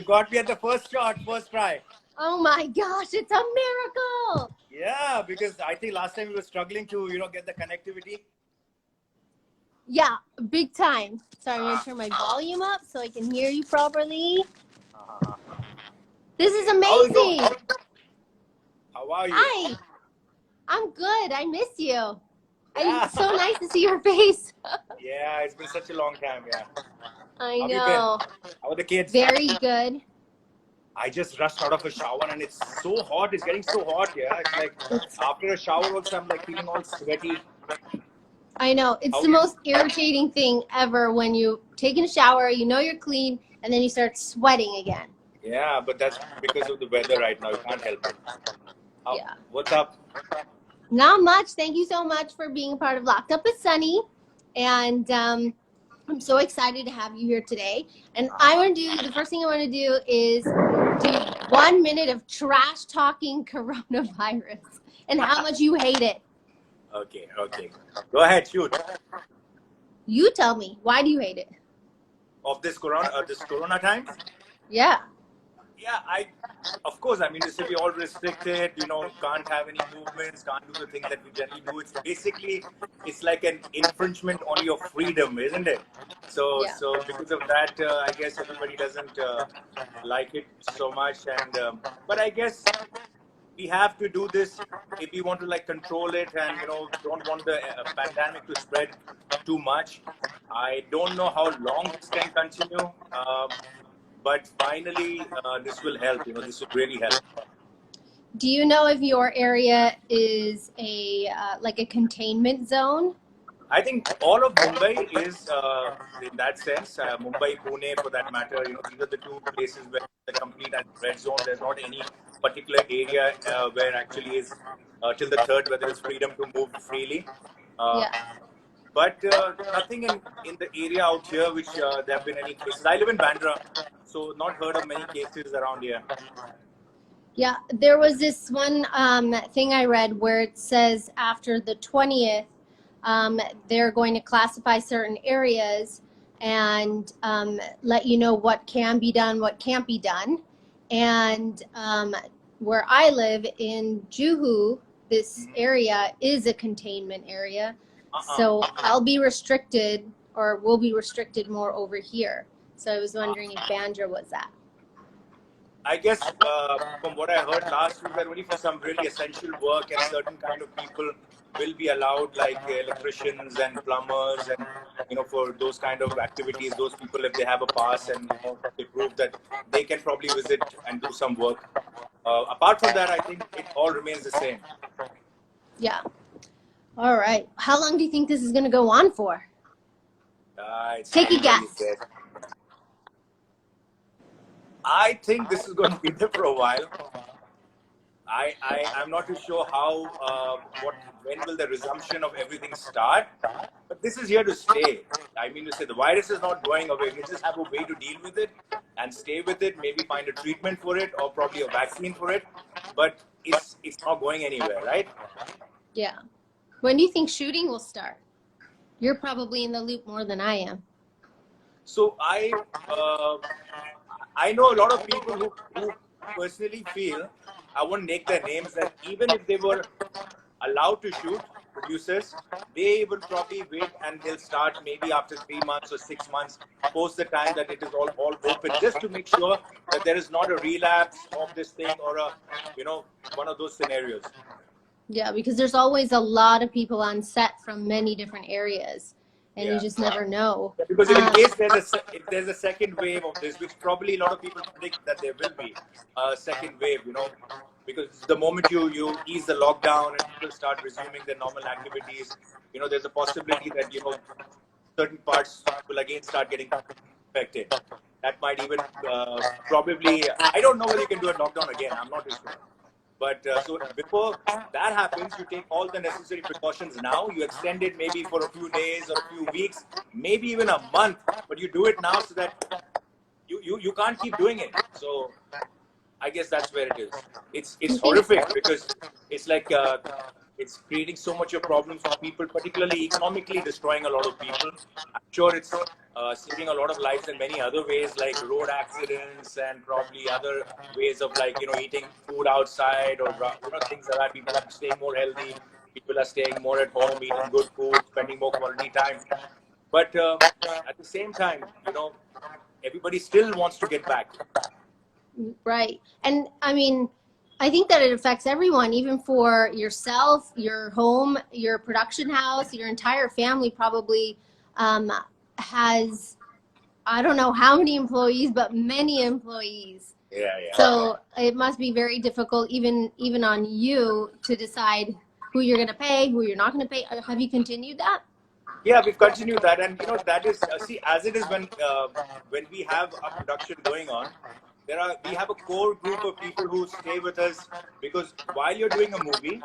got me at the first shot, first try. Oh my gosh, it's a miracle. Yeah, because I think last time we were struggling to, get the connectivity. Yeah, big time. Sorry, I'm going to turn my volume up so I can hear you properly. This is amazing. How are you? Hi. I'm good. I miss you. Yeah. It's so nice to see your face. Yeah, it's been such a long time, yeah. I How have you know. been? How are the kids? Very good. I just rushed out of a shower and it's so hot. It's getting so hot, yeah. It's like after a shower also I'm like feeling all sweaty. I know. It's the most irritating thing ever when you take a shower, you know you're clean, and then you start sweating again. Yeah, but that's because of the weather right now. You can't help it. Yeah. What's up? Not much. Thank you so much for being a part of Locked Up with Sunny. And I'm so excited to have you here today. And the first thing I want to do is do 1 minute of trash talking coronavirus and how much you hate it. Okay. Go ahead, shoot. You tell me, why do you hate it? Of this corona time? Yeah. Yeah, of course, I mean, to say we're all restricted, can't have any movements, can't do the things that we generally do. It's like an infringement on your freedom, isn't it? So because of that, I guess everybody doesn't like it so much. And but I guess we have to do this if we want to control it and don't want the pandemic to spread too much. I don't know how long this can continue. But finally, this will help. This will really help. Do you know if your area is a containment zone? I think all of Mumbai is in that sense. Mumbai, Pune, for that matter. These are the two places where the complete red zone. There's not any particular area where actually is till the third where there is freedom to move freely. But nothing in the area out here which there have been any cases. I live in Bandra, so not heard of many cases around here. Yeah, there was this one thing I read where it says after the 20th, they're going to classify certain areas and let you know what can be done, what can't be done. And where I live in Juhu, this area is a containment area. So I'll be restricted, or will be restricted more over here. So I was wondering if Bandra was that. I guess from what I heard last week, that only for some really essential work and certain kind of people will be allowed, like electricians and plumbers, and for those kind of activities, those people, if they have a pass and they prove that they can probably visit and do some work. Apart from that, I think it all remains the same. Yeah. All right. How long do you think this is going to go on for? Take a guess. I think this is going to be there for a while. I'm not too sure when will the resumption of everything start, but this is here to stay. I mean to say, the virus is not going away. We just have a way to deal with it and stay with it, maybe find a treatment for it or probably a vaccine for it, but it's not going anywhere, right? Yeah. When do you think shooting will start? You're probably in the loop more than I am. So I know a lot of people who personally feel, I won't make their names, that even if they were allowed to shoot, producers, they will probably wait and they'll start maybe after 3 months or 6 months, post the time that it is all open, just to make sure that there is not a relapse of this thing or one of those scenarios. Yeah, because there's always a lot of people on set from many different areas, and you just never know. Yeah, because in case if there's a second wave of this, which probably a lot of people predict that there will be a second wave, because the moment you ease the lockdown and people start resuming their normal activities, there's a possibility that certain parts will again start getting affected. That might even probably, I don't know whether you can do a lockdown again. I'm not too sure. But so before that happens, you take all the necessary precautions now. You extend it maybe for a few days or a few weeks, maybe even a month. But you do it now so that you can't keep doing it. So I guess that's where it is. It's horrific because it's like It's creating so much of problems for people, particularly economically destroying a lot of people. I'm sure it's saving a lot of lives in many other ways, like road accidents and probably other ways of like, eating food outside or, things like that. People are staying more healthy. People are staying more at home, eating good food, spending more quality time. But at the same time, everybody still wants to get back. Right. And I mean, I think that it affects everyone, even for yourself, your home, your production house, your entire family probably has, I don't know how many employees, but many employees. Yeah, yeah. So it must be very difficult, even on you, to decide who you're going to pay, who you're not going to pay. Have you continued that? Yeah, we've continued that, and that is see, as it is when we have a production going on, we have a core group of people who stay with us, because while you're doing a movie,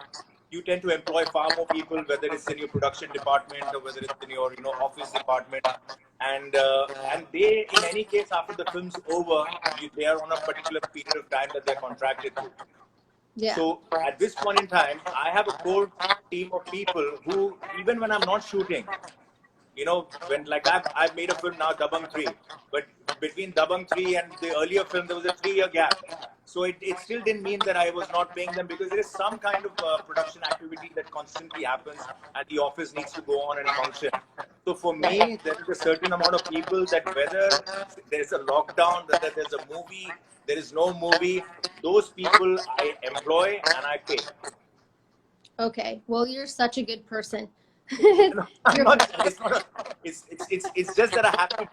you tend to employ far more people, whether it's in your production department or whether it's in your office department, and they, in any case, after the film's over, they are on a particular period of time that they're contracted to. Yeah. So at this point in time, I have a core team of people who, even when I'm not shooting, when like I've made a film now, Dabang 3, but between Dabang 3 and the earlier film, there was a 3-year gap. So it still didn't mean that I was not paying them, because there is some kind of production activity that constantly happens and the office needs to go on and function. So for me, there is a certain amount of people that whether there's a lockdown, whether there's a movie, there is no movie, those people I employ and I pay. Okay. Well, you're such a good person. No, I'm not, it's just that I have to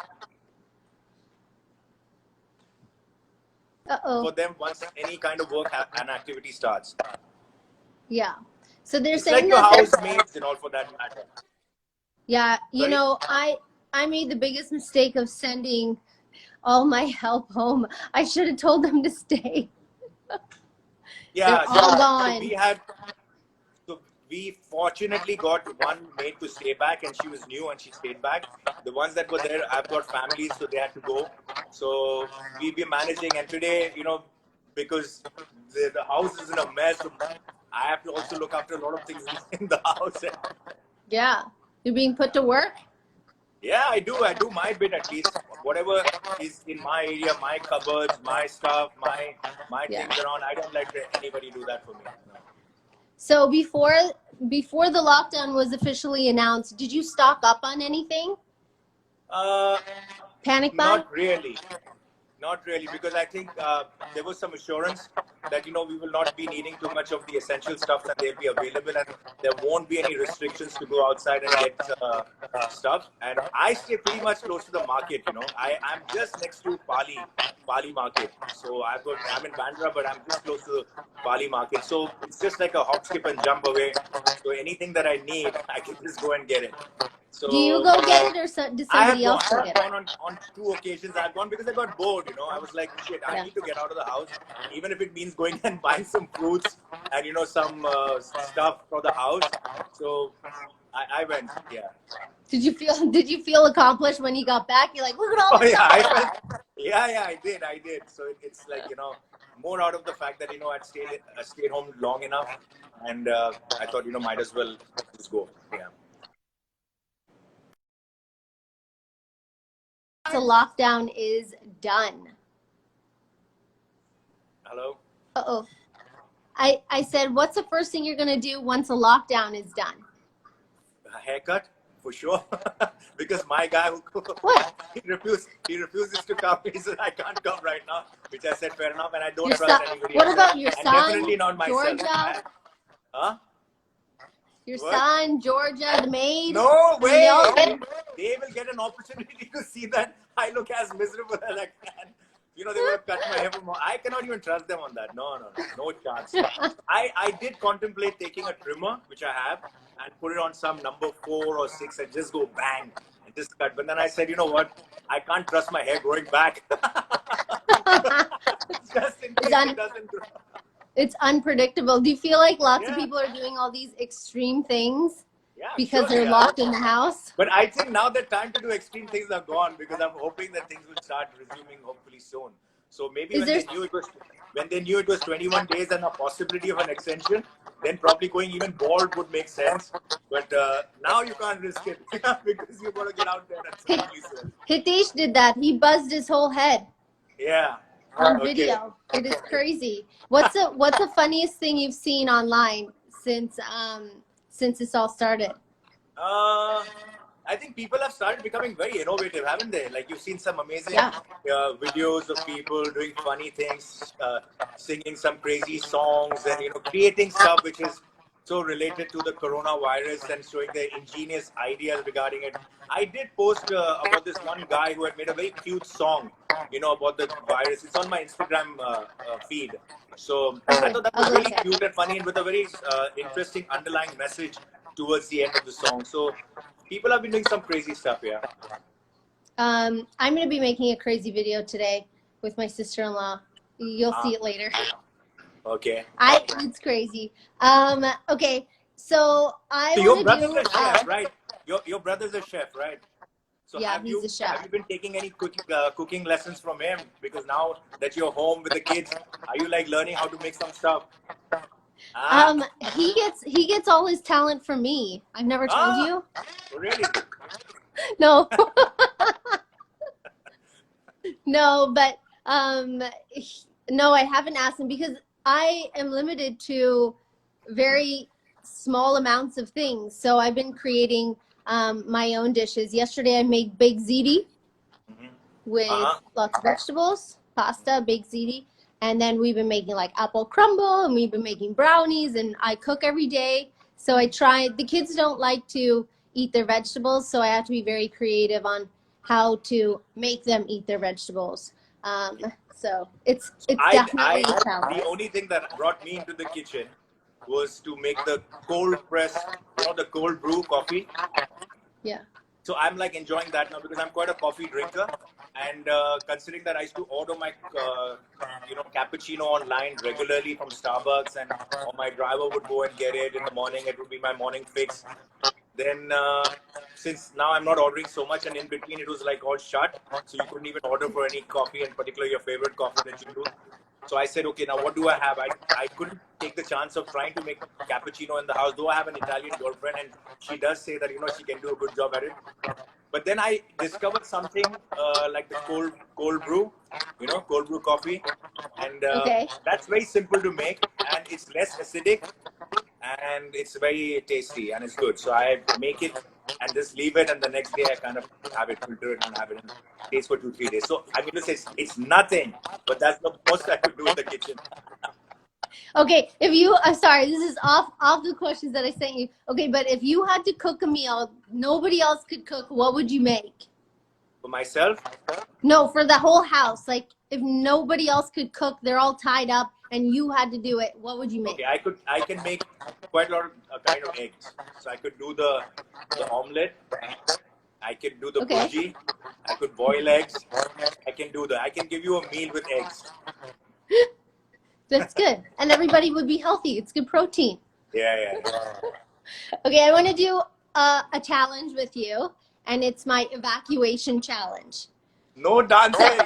for them once any kind of work and activity starts. Yeah. So they're It's saying like your that housemaids and all, for that matter. yeah, Sorry? I made the biggest mistake of sending all my help home. I should have told them to stay. Yeah, They're all gone. So we fortunately got one maid to stay back, and she was new and she stayed back. The ones that were there, I've got families, so they had to go. So we've been managing, and today, because the house is in a mess, so I have to also look after a lot of things in the house. Yeah. You're being put to work? Yeah, I do my bit, at least. Whatever is in my area, my cupboards, my stuff, my things around. I don't let anybody do that for me. No. So before the lockdown was officially announced, did you stock up on anything? Panic buy? Not really, because I think there was some assurance that we will not be needing too much of the essential stuff, and they'll be available, and there won't be any restrictions to go outside and get stuff. And I stay pretty much close to the market. I'm just next to Pali market. So I'm in Bandra, but I'm just close to the Pali market. So it's just like a hop, skip, and jump away. So anything that I need, I can just go and get it. So, do you go get it, or did somebody else go get it? I have gone on 2 occasions. I've gone because I got bored. I was like, shit, I need to get out of the house, even if it means going and buying some fruits and some stuff for the house. So I went. Yeah. Did you feel accomplished when you got back? You're like, look at all this stuff. I did. So it's like more out of the fact that I'd stayed home long enough, and I thought might as well just go. Yeah. The lockdown is done. Hello? Uh-oh. I said, what's the first thing you're going to do once a lockdown is done? A haircut, for sure. Because my guy he refuses to come. He said, I can't come right now. Which I said, fair enough, and I don't trust anybody else. What about your son, definitely not myself. Georgia? Huh? Your son, Georgia, the maid? No way! They will get an opportunity to see that I look as miserable as I can. They will have cut my hair for more. I cannot even trust them on that. No chance. I did contemplate taking a trimmer, which I have, and put it on some number 4 or 6 and just go bang and just cut. But then I said, you know what? I can't trust my hair growing back. Just in case it doesn't grow. It's unpredictable. Do you feel like lots of people are doing all these extreme things because they're locked in the house? But I think now the time to do extreme things are gone, because I'm hoping that things will start resuming hopefully soon. So maybe Is when there? they knew it was 21 days and a possibility of an extension, then probably going even bald would make sense. But now you can't risk it because you've got to get out there and safely swim. Hitesh did that. He buzzed his whole head Yeah. on Okay. video. It is crazy. What's the funniest thing you've seen online since this all started? I think people have started becoming very innovative, haven't they? Like you've seen some amazing Yeah. videos of people doing funny things, singing some crazy songs, and creating stuff which is so related to the coronavirus and showing their ingenious ideas regarding it. I did post about this one guy who had made a very cute song, about the virus. It's on my Instagram feed. So I thought that was really cute and funny, and with a very interesting underlying message towards the end of the song. So people have been doing some crazy stuff, yeah. I'm going to be making a crazy video today with my sister-in-law. You'll see it later. Okay. It's crazy. Okay, so So your brother's a chef, right? Your brother's a chef, right? So yeah, he's a chef. Have you been taking any cooking lessons from him? Because now that you're home with the kids, are you like learning how to make some stuff? He gets all his talent from me. I've never told you. Really? No. No, but no, I haven't asked him because I am limited to very small amounts of things. So I've been creating my own dishes. Yesterday I made baked ziti with lots of vegetables, pasta, baked ziti. And then we've been making like apple crumble, and we've been making brownies, and I cook every day. So I try. The kids don't like to eat their vegetables, so I have to be very creative on how to make them eat their vegetables. So it's definitely a challenge. The only thing that brought me into the kitchen was to make the cold press, the cold brew coffee. Yeah. So I'm like enjoying that now because I'm quite a coffee drinker, and considering that I used to order my cappuccino online regularly from Starbucks, and or my driver would go and get it in the morning. It would be my morning fix. Then since now I'm not ordering so much, and in between it was like all shut, so you couldn't even order for any coffee, and particularly your favorite coffee that you do. So I said, okay, now what do I have? I couldn't take the chance of trying to make cappuccino in the house, though I have an Italian girlfriend and she does say that, she can do a good job at it. But then I discovered something like the cold brew, cold brew coffee. And that's very simple to make, and it's less acidic, and it's very tasty, and it's good. So I make it and just leave it, and the next day I kind of have it, filter it, and have it in taste for 2-3 days. So I'm going to say it's nothing, but that's the most I could do in the kitchen. Okay, if you, I'm sorry, this is off the questions that I sent you. Okay, but if you had to cook a meal nobody else could cook, what would you make? For myself? No, for the whole house. Like if nobody else could cook, they're all tied up, and you had to do it, what would you make? Okay, I can make quite a lot of kind of eggs. So I could do the omelette. I can do the bhurji. I could boil eggs. I can give you a meal with eggs. That's good. And everybody would be healthy. It's good protein. Yeah. Okay, I want to do a challenge with you, and it's my evacuation challenge. No dancing.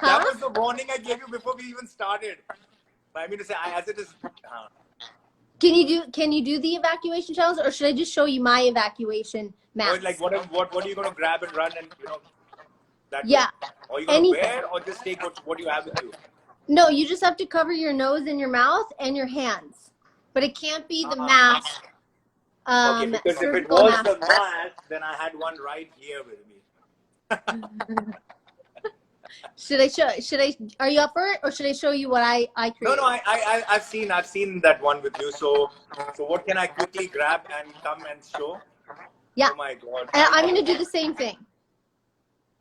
That was the warning I gave you before we even started. I mean to say, as it is. Can you do the evacuation challenge, or should I just show you my evacuation mask? Or like what are you gonna grab and run and that? Yeah. Or you gonna wear, or just take what you have with you? No, you just have to cover your nose and your mouth and your hands, but it can't be the mask. Okay, because if it was the mask, then I had one right here with me. Are you up for it, or should I show you what I created? No, I've seen that one with you. So what can I quickly grab and come and show? Yeah. Oh my God. I'm going to do the same thing.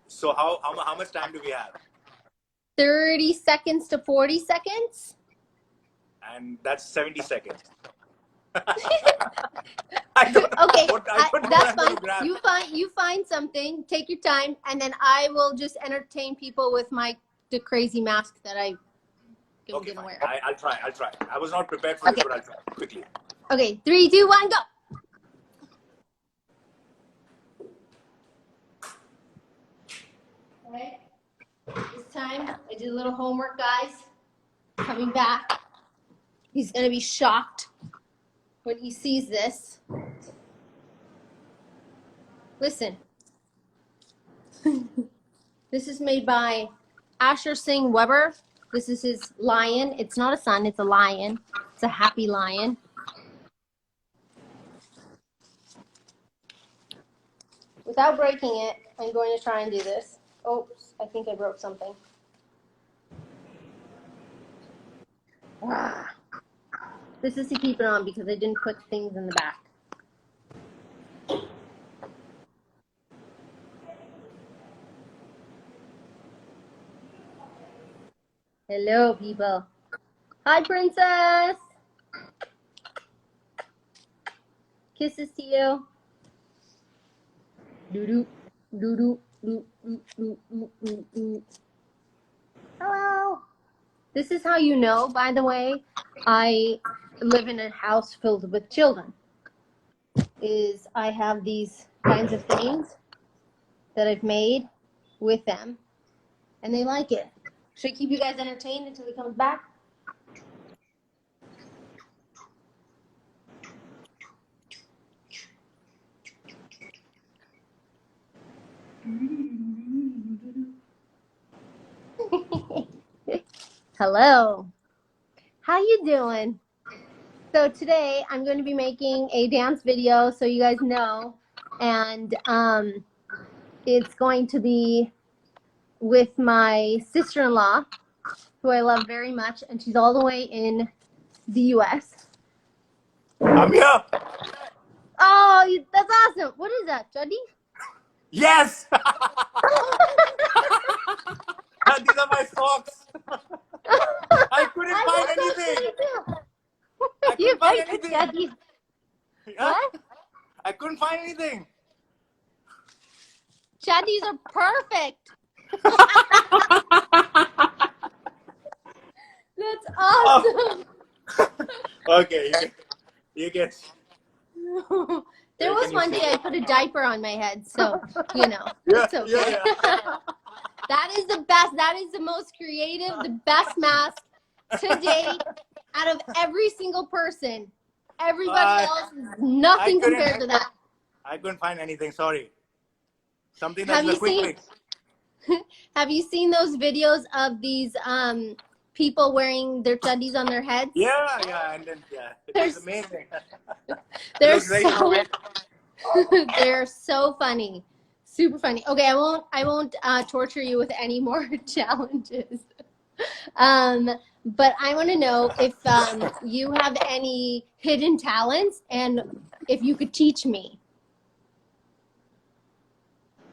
So how much time do we have? 30 seconds to 40 seconds. And that's 70 seconds. Okay, that's fine. You find something, take your time, and then I will just entertain people with the crazy mask that I didn't wear. I'll try. I was not prepared for this, but I'll try quickly. Okay, 3, 2, 1, go. Okay. time. I did a little homework, guys. Coming back. He's going to be shocked when he sees this. Listen. This is made by Asher Singh Weber. This is his lion. It's not a sun, it's a lion. It's a happy lion. Without breaking it, I'm going to try and do this. Oops, I think I broke something. This is to keep it on because I didn't put things in the back. Hello, people. Hi, princess. Kisses to you. Doo-doo, doo-doo, doo-doo. Hello. This is how you know, by the way, I live in a house filled with children. Is I have these kinds of things that I've made with them, and they like it. Should I keep you guys entertained until he comes back? Hello. How you doing? So today I'm going to be making a dance video so you guys know, and it's going to be with my sister-in-law, who I love very much, and she's all the way in the US. I'm here. Oh, that's awesome. What is that, Juddy? Yes. These are my socks. I couldn't find anything. I couldn't find anything. Juddy. Yeah? What? I couldn't find anything. Juddies are perfect. That's awesome. Okay, you get. There was one day I put a diaper on my head, so you know, it's okay. Yeah. That is the best. That is the most creative, the best mask to date out of every single person. Everybody else is nothing compared to that. I couldn't find anything. Sorry. Something Have that's you a quick seen? fix. Have you seen those videos of these people wearing their chuddies on their heads? Yeah, and then it's amazing. They're very so quick. they're so funny, super funny. Okay, I won't torture you with any more challenges. But I want to know if you have any hidden talents and if you could teach me.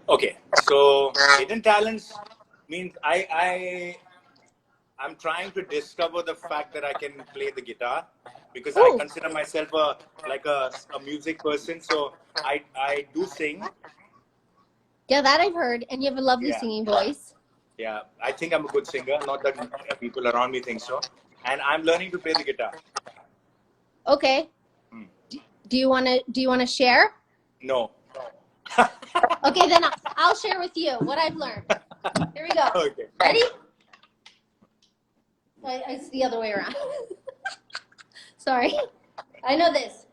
Okay, so hidden talents means I'm trying to discover the fact that I can play the guitar, because I consider myself a music person. So I do sing. Yeah, that I've heard, and you have a lovely singing voice. Yeah, I think I'm a good singer. Not that people around me think so. And I'm learning to play the guitar. Okay. Do you wanna share? No. Okay, then I'll share with you what I've learned. Here we go. Okay. Ready? It's the other way around. Sorry. I know this.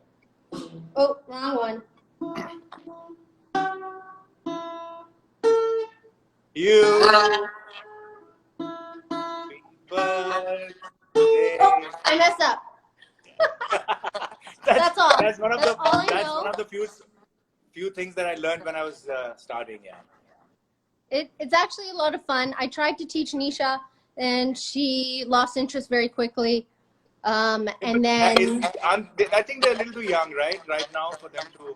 Oh, wrong one. You. Oh, I messed up. That's all. That's one of That's all I that's know. one of the few things that I learned when I was starting. Yeah. It's actually a lot of fun. I tried to teach Nisha, and she lost interest very quickly. And then I think they're a little too young, right now for them to.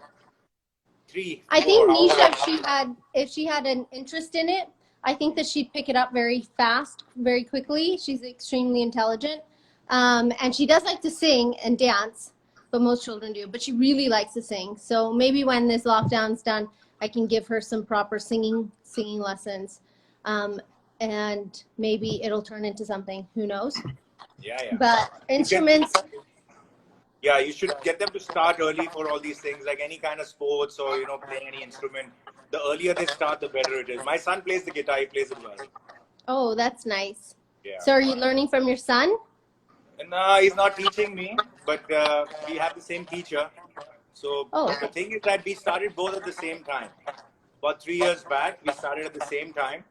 3. I think Nisha, if she had an interest in it, I think that she'd pick it up very fast, very quickly. She's extremely intelligent. And she does like to sing and dance, but most children do. But she really likes to sing. So maybe when this lockdown's done, I can give her some proper singing lessons. And maybe it'll turn into something. Who knows? Yeah. But instruments... Yeah, you should get them to start early for all these things, like any kind of sports or, playing any instrument. The earlier they start, the better it is. My son plays the guitar, he plays it well. Oh, that's nice. Yeah. So are you learning from your son? And he's not teaching me, but we have the same teacher. So Oh, the thing is that we started both at the same time. About 3 years back, we started at the same time,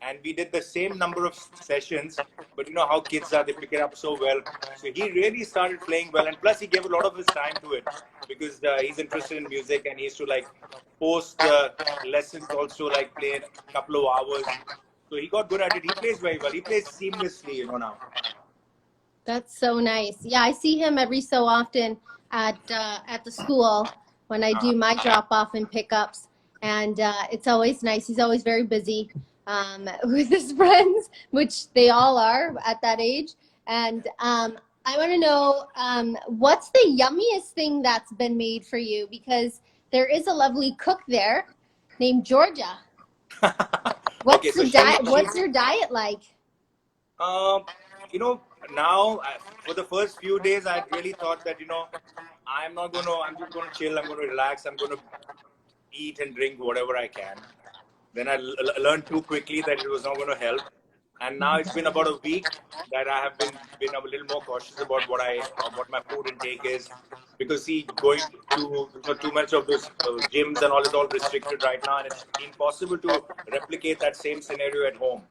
and we did the same number of sessions. But you know how kids are; they pick it up so well. So he really started playing well, and plus he gave a lot of his time to it because he's interested in music, and he used to like post lessons also, like play a couple of hours. So he got good at it. He plays very well. He plays seamlessly, you know now. that's so nice. Yeah, I see him every so often at the school when I do my drop off and pickups, and it's always nice. He's always very busy with his friends, which they all are at that age. And I want to know what's the yummiest thing that's been made for you, because there is a lovely cook there named Georgia. Okay, What's so the diet? What's your diet like? Um, you know, now for the first few days, I really thought that, I'm just gonna chill, I'm gonna relax, I'm gonna eat and drink whatever I can. Then I learned too quickly that it was not going to help. And now it's been about a week that I have been a little more cautious about what my food intake is, because see, going to too much of those gyms and all is all restricted right now, and it's impossible to replicate that same scenario at home.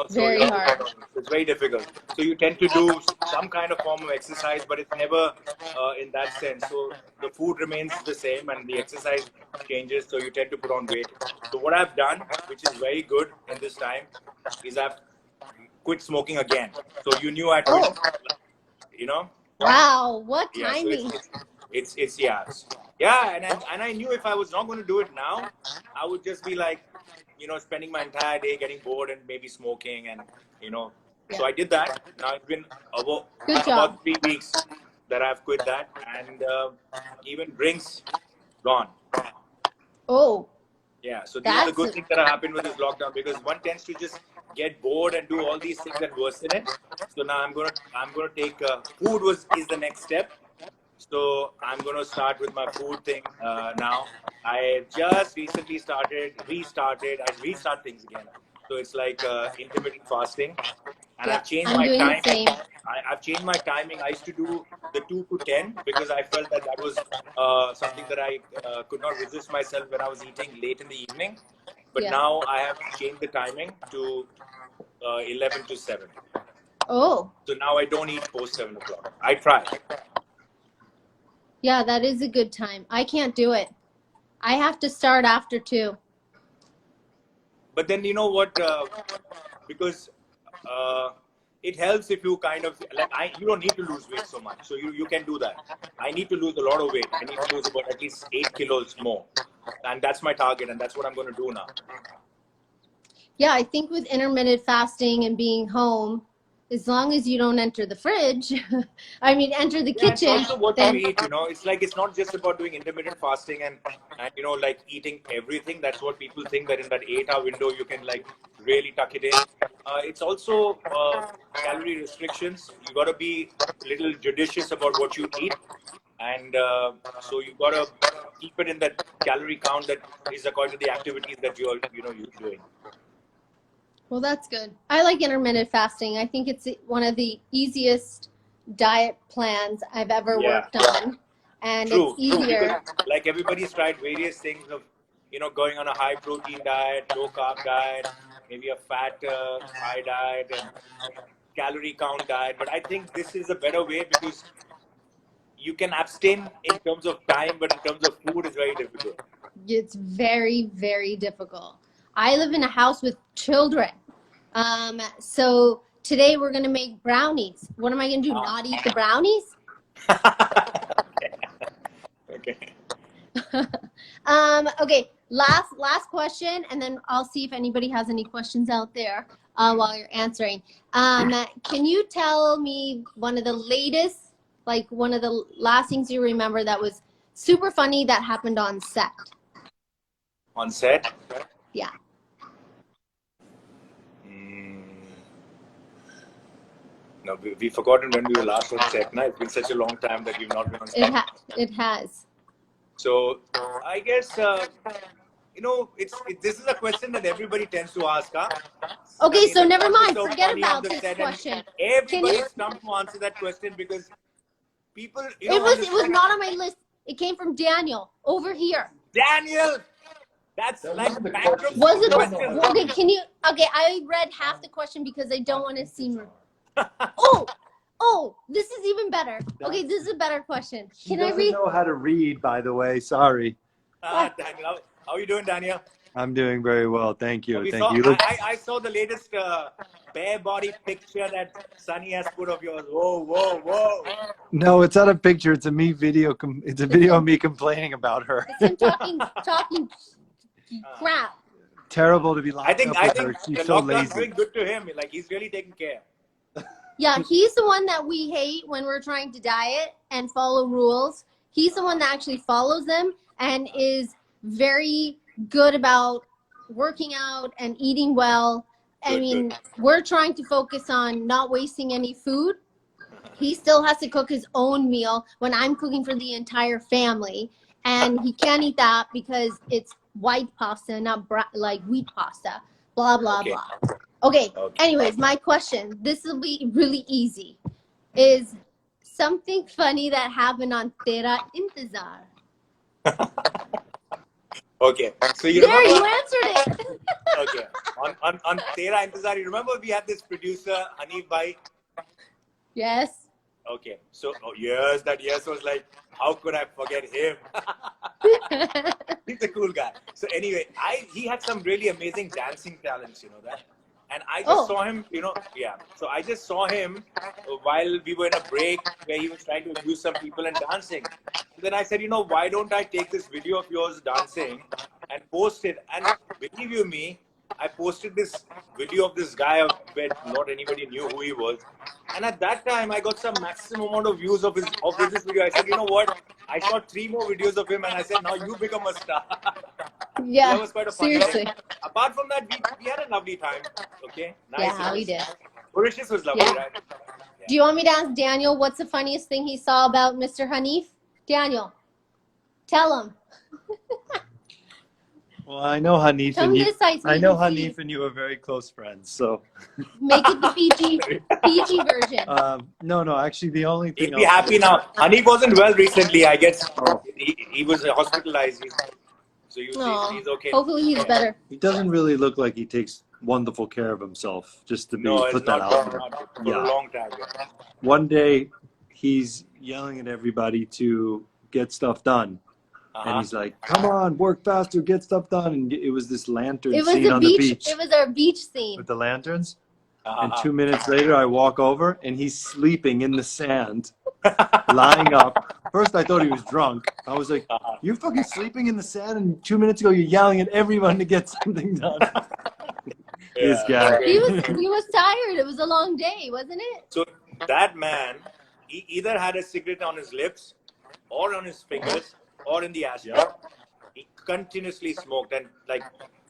So Very hard. it's very difficult. So you tend to do some kind of form of exercise, but it's never in that sense. So the food remains the same, and the exercise changes. So you tend to put on weight. So what I've done, which is very good in this time, is I've quit smoking again. So you knew I quit, Oh, you know? wow, what Yeah. So timing. it's yeah. Yeah, and I knew if I was not going to do it now, I would just be like, spending my entire day getting bored and maybe smoking and So Yeah. I did that. Now it's been Good job. about 3 weeks that I've quit that, and even drinks gone. Oh, Yeah, so these are the that's good things that have happened with this lockdown, because one tends to just get bored and do all these things and worsen it. So now I'm gonna take food is the next step. So I'm gonna start with my food thing now. I just recently restarted. I restart things again. So it's like intermittent fasting, and yeah. I've changed I'm my doing the time. same. I've changed my timing. I used to do the 2 to 10 because I felt that was something that I could not resist myself when I was eating late in the evening. But Yeah. now I have changed the timing to 11 to 7. Oh, So now I don't eat post 7 o'clock. I try. yeah. That is a good time. I can't do it. I have to start after 2. But then you know what? Because uh, it helps if you kind of you don't need to lose weight so much, so you can do that. I need to lose a lot of weight. I need to lose about at least 8 kilos more, and that's my target, and that's what I'm going to do now. Yeah, I think with intermittent fasting and being home, as long as you don't enter the fridge, I mean, enter the Yeah, it's kitchen, also what then you eat. It's like it's not just about doing intermittent fasting and like eating everything. That's what people think, that in that 8 hour window you can like really tuck it in. It's also calorie restrictions. You got to be a little judicious about what you eat, and so you got to keep it in that calorie count that is according to the activities that you're doing. well, that's good. I like intermittent fasting. I think it's one of the easiest diet plans I've ever Yeah. worked on, and it's True, because easier. like everybody's tried various things of, going on a high protein diet, low carb diet, maybe a fat high diet and calorie count diet. But I think this is a better way because you can abstain in terms of time, but in terms of food, it's very difficult. It's very, very difficult. I live in a house with children. So today we're going to make brownies. What am I going to do? Not eat the brownies? Okay. Okay, last question, and then I'll see if anybody has any questions out there while you're answering. Can you tell me one of the last things you remember that was super funny that happened on set? On set? Yeah. No, we've forgotten when we were last on set. Now it's been such a long time that we've not been on set. It has. So I guess this is a question that everybody tends to ask, huh? Okay, Sunny, so like, never what was mind. so Forget funny on about the this set? question. And Can everybody you? stumped to answer that question because people, It was not on my list. It came from Daniel over here. Daniel, that's like bankruptcy Was it question. okay? Can you? Okay, I read half the question because I don't want to seem rude. Oh, this is even better. Okay, this is a better question. She Can I doesn't read? know how to read, by the way. Sorry. Daniel, how are you doing, Daniel? I'm doing very well. Thank you. We Thank saw. you. Look, I saw the latest bare body picture that Sunny has put of yours. Whoa! no, it's not a picture. It's a me video. It's a video of me complaining about her. It's him talking crap. Terrible to be I locked think up with her. the She's so lockdown's lazy. doing good to him. Like he's really taking care. Yeah, he's the one that we hate when we're trying to diet and follow rules. He's the one that actually follows them and is very good about working out and eating well. I mean, we're trying to focus on not wasting any food. He still has to cook his own meal when I'm cooking for the entire family. And he can't eat that because it's white pasta, not like wheat pasta. Blah, blah, blah. Okay, anyways, my question, this will be really easy, is something funny that happened on Tera Intezar. Okay, so you There, remember? you answered it. Okay, on Tera Intezar, you remember we had this producer Hanif Bhai? Yes. Okay, so yes, that yes was like, how could I forget him? He's a cool guy. So anyway, he had some really amazing dancing talents, you know that. And I just saw him, So I just saw him while we were in a break where he was trying to abuse some people and dancing. So then I said, why don't I take this video of yours dancing and post it? And believe you me, I posted this video of this guy where not anybody knew who he was. And at that time, I got some maximum amount of views of this video. I said, you know what? I shot 3 more videos of him and I said, now you become a star. Yeah, so that was quite a fun seriously. day. Apart from that, we had a lovely time. Okay, nice. Yeah, we did. Mauritius was lovely, right? Yeah. Do you want me to ask Daniel what's the funniest thing he saw about Mr. Hanif? Daniel, tell him. Well, I know Hanif Come and you. this side so I you know can see. Hanif and you are very close friends. So Make it the PG version. no. Actually, the only thing He'll be happy now. Hanif wasn't well recently, I guess. He was hospitalized. So he's okay. Hopefully he's better. He doesn't really look like he takes wonderful care of himself. Just to put that out there. For a long time. Yeah. One day, he's yelling at everybody to get stuff done. And he's like, come on, work faster, get stuff done. And it was this lantern scene on the beach. It was our beach scene. With the lanterns. And 2 minutes later, I walk over, and he's sleeping in the sand, lying up. First, I thought he was drunk. I was like, you're fucking sleeping in the sand, and 2 minutes ago, you're yelling at everyone to get something done. This guy. He was tired. It was a long day, wasn't it? So that man, he either had a cigarette on his lips, or on his fingers, or in the ashtray. He continuously smoked, and like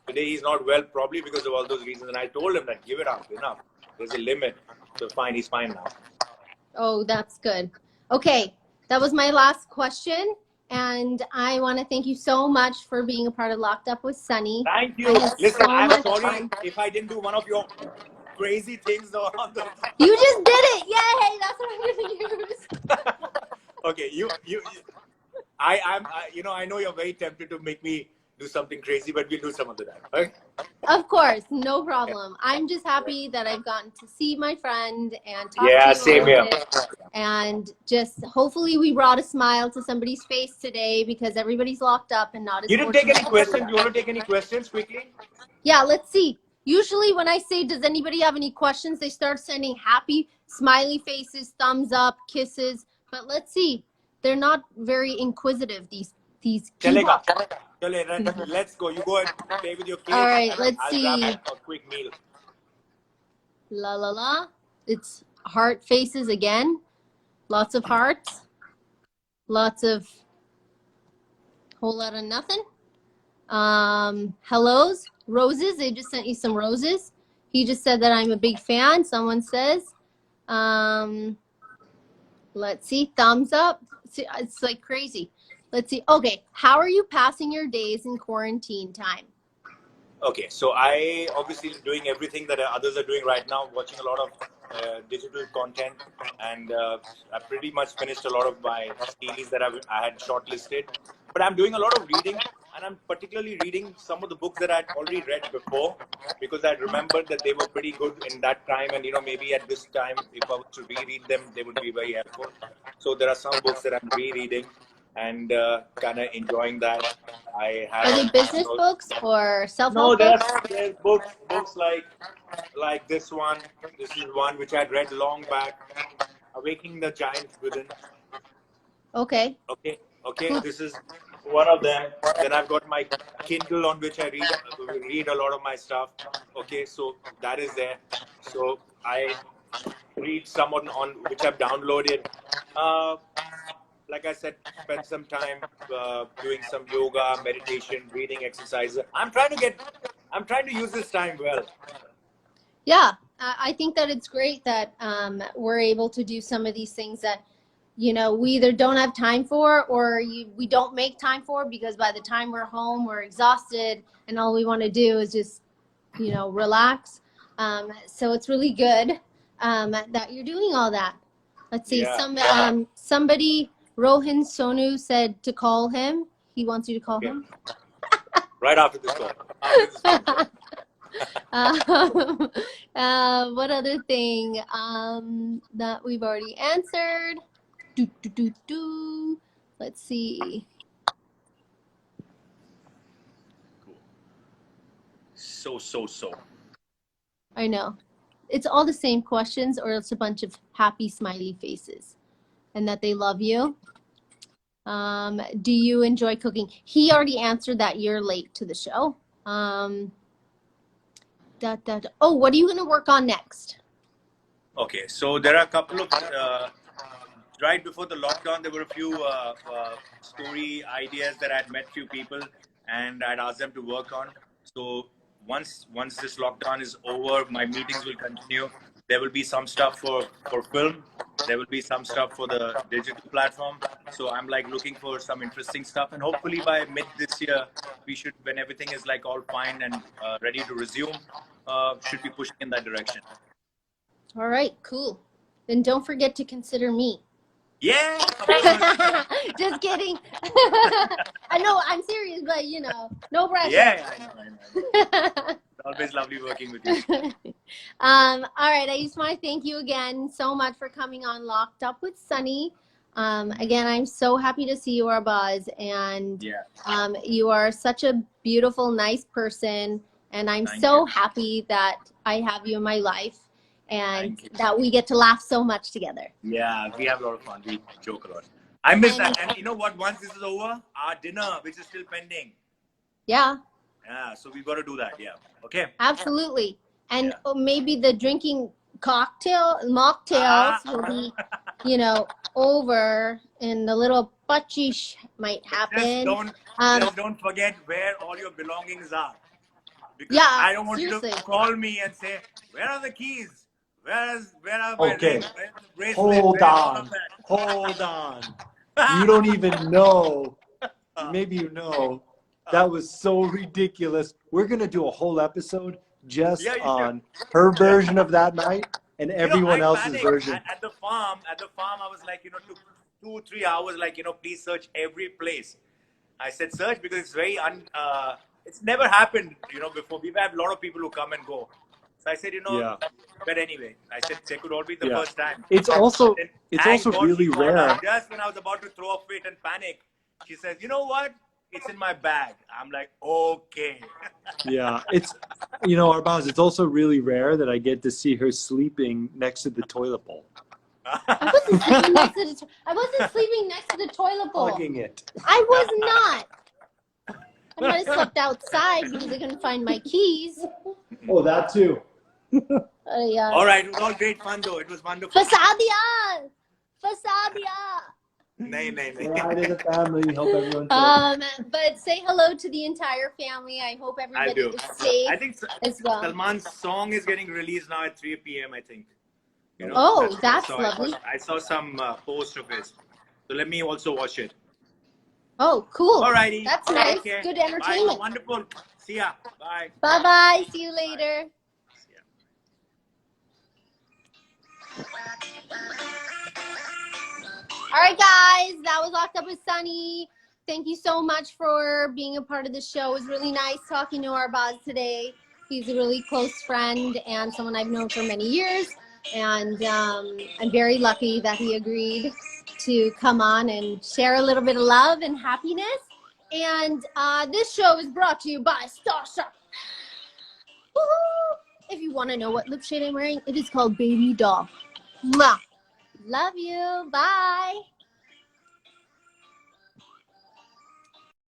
today he's not well, probably because of all those reasons. And I told him that give it up, enough. There's a limit. So fine, he's fine now. Oh, that's good. Okay, that was my last question, and I want to thank you so much for being a part of Locked Up with Sunny. Thank you. Listen, I'm sorry if I didn't do one of your crazy things on the. You just did it! Yay! That's what I'm gonna use. Okay, I know you're very tempted to make me do something crazy, but we'll do some other time. Okay? Of course, no problem. I'm just happy that I've gotten to see my friend and talk to you same here. And just hopefully we brought a smile to somebody's face today because everybody's locked up and not as. You didn't take any questions. You want to take any questions quickly? Yeah, let's see. Usually when I say, does anybody have any questions, they start sending happy smiley faces, thumbs up, kisses. But let's see. They're not very inquisitive, these people. Let's go. You go and play with your kids. All right, let's see. Grab a quick meal. La la la. It's heart faces again. Lots of hearts. Lots of whole lot of nothing. Hellos, roses. They just sent you some roses. He just said that I'm a big fan. Someone says. Let's see. Thumbs up. It's like crazy. Let's see. Okay, how are you passing your days in quarantine time? Okay, so I obviously doing everything that others are doing right now, watching a lot of digital content, and I pretty much finished a lot of my series that I had shortlisted. But I'm doing a lot of reading, and I'm particularly reading some of the books that I'd already read before, because I remembered that they were pretty good in that time, and maybe at this time, if I was to reread them, they would be very helpful. So there are some books that I'm rereading and kind of enjoying that. I Are have, they business books or no, self-help books? there's books like this one. This is one which I'd read long back, Awakening the Giants Within. Okay. Okay. This is one of them. Then I've got my Kindle on which I read a lot of my stuff. Okay, so that is there. So I read some on which I've downloaded. Like I said, spend some time doing some yoga, meditation, breathing exercises. I'm trying to use this time well. Yeah, I think that it's great that we're able to do some of these things that, we either don't have time for or we don't make time for, because by the time we're home, we're exhausted and all we want to do is just, relax. So it's really good that you're doing all that. Let's see. Yeah. Somebody, Rohan Sonu, said to call him. He wants you to call him. Right after this call. What other thing that we've already answered? Let's see. Cool. So. I know. It's all the same questions, or it's a bunch of happy smiley faces, and that they love you. Do you enjoy cooking? He already answered that you're late to the show. Oh, what are you going to work on next? Okay, so there are a couple of right before the lockdown, there were a few story ideas that I'd met few people and I'd asked them to work on. So once this lockdown is over, my meetings will continue. There will be some stuff for film. There will be some stuff for the digital platform. So I'm looking for some interesting stuff, and hopefully by mid this year, we should, when everything is all fine and ready to resume, should be pushing in that direction. All right, cool. Then don't forget to consider me. Yeah. Just kidding. I know, I'm serious, but no pressure. Yeah, I know. It's always lovely working with you. All right, I just want to thank you again so much for coming on Locked Up with Sunny. Again, I'm so happy to see you, Arbaaz, and you are such a beautiful, nice person, and I'm so happy that I have you in my life. And that we get to laugh so much together. Yeah, we have a lot of fun. We joke a lot. I miss that. And you know what? Once this is over, our dinner, which is still pending. Yeah. Yeah, so we've got to do that. Yeah. Okay. Absolutely. And maybe the drinking mocktails will be, over, and a little butchish might happen. Just don't forget where all your belongings are. Because I don't want you to call me and say, where are the keys? Where are my rings? Where's the bracelet? Hold on. You don't even know. Maybe you know. That was so ridiculous. We're going to do a whole episode just on her version of that night and everyone else's version. At the farm, I was took 2-3 hours, please search every place. I said search because it's very it's never happened, before. We've had a lot of people who come and go. So I said, but anyway, I said they could all be the first time. It's also really rare. Just when I was about to throw a fit and panic, she says, you know what? It's in my bag. I'm like, okay. Yeah, it's, Arbaaz, it's also really rare that I get to see her sleeping next to the toilet bowl. I wasn't sleeping next to the toilet bowl. Hugging it. I was not. I might have slept outside because I couldn't find my keys. Oh, that too. All right, it was all great fun though. It was wonderful. Fasadia. Right, as a family, hope everyone's safe. But say hello to the entire family. I hope everybody is safe. I think as well. Salman's song is getting released now at 3 p.m. I think. That's lovely. I saw some post of his. So let me also watch it. Oh, cool. Alrighty. That's nice. Take care. Good Bye. entertainment. Wonderful. See ya. Bye. Bye-bye. See you later. See ya. All right, guys. That was Locked Up with Sunny. Thank you so much for being a part of the show. It was really nice talking to Arbaaz today. He's a really close friend and someone I've known for many years. And I'm very lucky that he agreed to come on and share a little bit of love and happiness. And this show is brought to you by Star Shop. Woohoo! If you want to know what lip shade I'm wearing, it is called Baby Doll. Mwah! Love you. Bye.